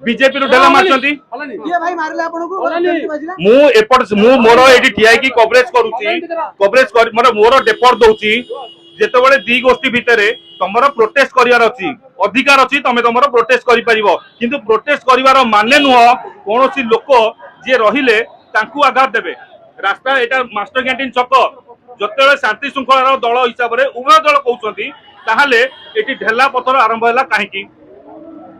BJP ढेला मारछंती मु एपट मु मोर एठी ठिया की कवरेज करूची कवरेज कर मतलब मोर डेपर दउची जेतेबेले दी गोष्ठी भितरे तमरो प्रोटेस्ट करिवार अछि अधिकार अछि तमे तमरो प्रोटेस्ट करि परिबो किंतु प्रोटेस्ट करिवार माने नुह कोनोसी लोक जे रहिले तांकू आघात देबे रास्ता एटा मास्टर कैंटीन छक जतेबेले शांति शृंखलार दल हिसाब रे उभय दल कहउछंती ताहाले एठी ढेला पथर आरंभ होला काहेकी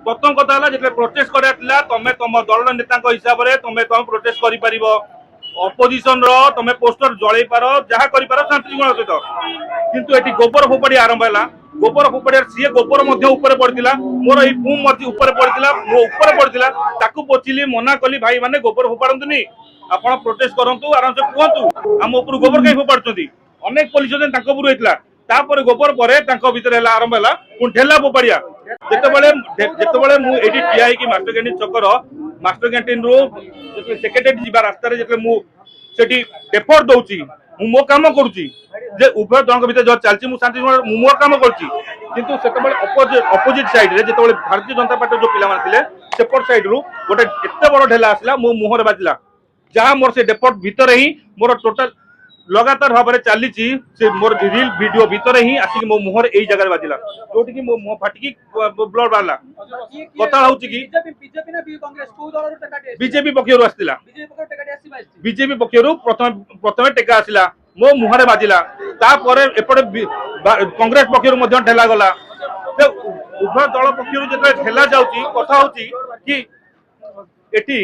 प्रथम कथा है जो प्रोटेस्ट करा तमें तुम दल नेता हिसाब से तुम प्रोटेस्ट कर अपोजिशन तुम पोस्टर जल पार जहाँ कर शांतिशृंखला सहित किंतु ये गोबर फोपाड़ी आरंभ है गोबर फोपाड़ी सी गोबर पड़ता मोर ये बुम पड़ता मो पड़ता पोचिली मना कली भाई मैंने गोबर फोपाड़नी आप प्रोटेस्ट करूँ आराम से कहतु आम उपर गोबर कहीं फोपाड़ुंट अनेक पुलिस होता तापर गोबर पर आरंभ है ढेला फोपाड़िया जेतेबेले मु एठी ठिया कि मास्टर कैंटीन चक्कर मास्टर कैंटीन रो सेक्रेटरी जीवा रास्ता रे जेते मु सेठी एफर्ट दउची मु मो काम करूची जे उभय दलक भीतर जो चलची मु शांति मु मो काम करूची किंतु सेतेबेले अपोजिट साइड रे जेतेबेले भारतीय जनता पार्टी जो पिला मारथिले सेपट साइड रू गोटे एते बड़ ढेला आसला मो मुहर बाजिला जहां मोर से डेपोट भीतर ही मोर टोटल लगातार भाव में चली से मोर रिल वीडियो भीतर ही आसिक मो मुहर एई जगह बाजिला जोटी कि मो मुह फाटिकी ब्लड बाहला कथा होउची कि बीजेपी ना कांग्रेस को दल टेकाटी बीजेपी पक्षरु आस्तिला बीजेपी पक्षरु प्रथम टेका आसिला मो मुहरे बाजिला तापर एपटे कांग्रेस पक्षरु मध्ये ढेला गला तो उभय दल पक्षरु जेते ढेला जाउची कथा होउची कि एटी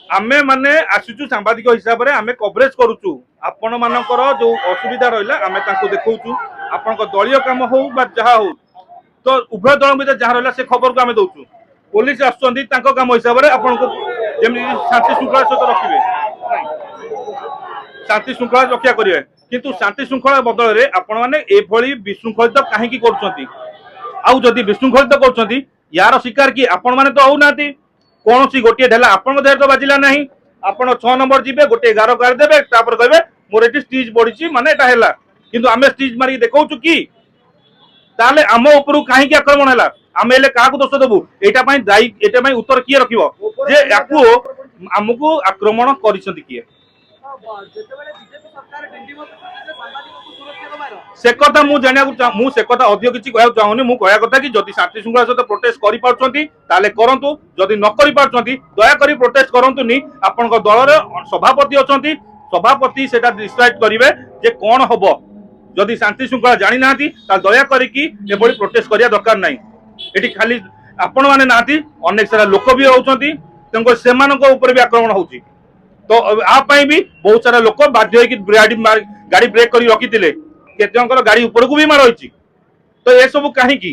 आमे माने आसुचु सांबादिक हिसाब रे आमे कवरेज करूचु आपण मानकर जो असुविधा रहिला आमे ताको देखौचु आपनक दलीय काम हो बा जहा हो तो उभय दल में जहा रहिला से खबर को आमे दउचु पुलिस आसुचंदी ताको काम हिसाब रे आपनको जेमि शांति शृंखला सहित रखिबे शांति शृंखला रक्षा करिवे किंतु शांति शृंखला बदल रे आपण माने ए भली विशृंखलित काहे की करचंती आउ जदी विशृंखलित करचंती यार शिकार की आपण माने तो होउनाती कौन सी गोटे ढेला आपण देह तो बाजिला नहीं आपण 6 नंबर जीवे गोटे 11 गार देबे तापर कहबे मोर एटी स्टीज बढिची माने एटा हैला किंतु आमे स्टीज मारी देखौचु की ताले आम ऊपर काहे की आक्रमण हैला आमे ले काहा को दोष देबु एटा पई दाई एटा पई उत्तर किए रखिबो जे याकू हमकु आक्रमण करिसंती किए जेतेबेले बीजेपी सरकार डिंडी मत से कथा मु जानिया मु से कथा अधिक किछि कहया चाहुनी मु कहया कथा कि जदि शांति शृंखला सहित प्रोटेस्ट करि पारछंती ताले करंतु जदि न करि पारछंती दया करी प्रोटेस्ट करंतुनी आपनक दल रे सभापति अछंती सभापति सेटा डिसाइड करिवे जे कोन हबो जदि शांति शृंखला जानि नाथि ता दया करी कि एबोली प्रोटेस्ट करिया दरकार नै एठी खाली आपण माने नाथि अनेक सारा लोक भी होउछंती तंको सेमानक ऊपर भी आक्रमण होउची तो आ पई भी बहुत सारा लोक बाध्य होई कि गाड़ी ब्रेक करी रखितिले केतजनकर गाड़ी ऊपर को भी मार होइची तो ए सब काहे की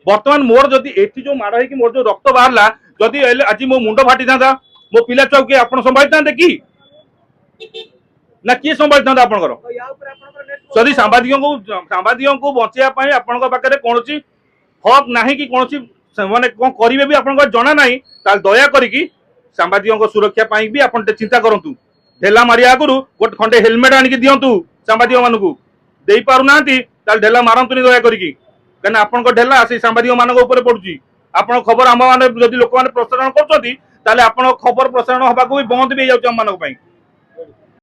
वर्तमान मोर जदी एठी जो मार है कि मोर जो रक्त बाहरला जदी आज मो मुंडो फाटी थांदा मो पिला छुआ के आपण संभाळि थांदे की ना किए संभाळि थांदा आपनकर जदी सांबादियों को बचिया पई आपनकर पाखरे कोनोसी हक नाही कि कोनोसी माने कोन करिवे भी आपनकर जणा नाही ताल दया करी कि सांबादियों को सुरक्षा पई भी आपन चिंता करंतु ढेला मारिया आगुरु गोट खंडे हेलमेट आनिक दियंतु सांबादिक मानकू देई पारु नांती ताल ढेला मारंतुनी दया करिकी कना आपन ढेला से सांबादिक मानक ऊपर पडुची आपन खबर आम माने जदि लोक माने प्रसारण करछंती ताले आपन खबर प्रसारण हबाकू भी बंद भी जाउछ हम मानक पई।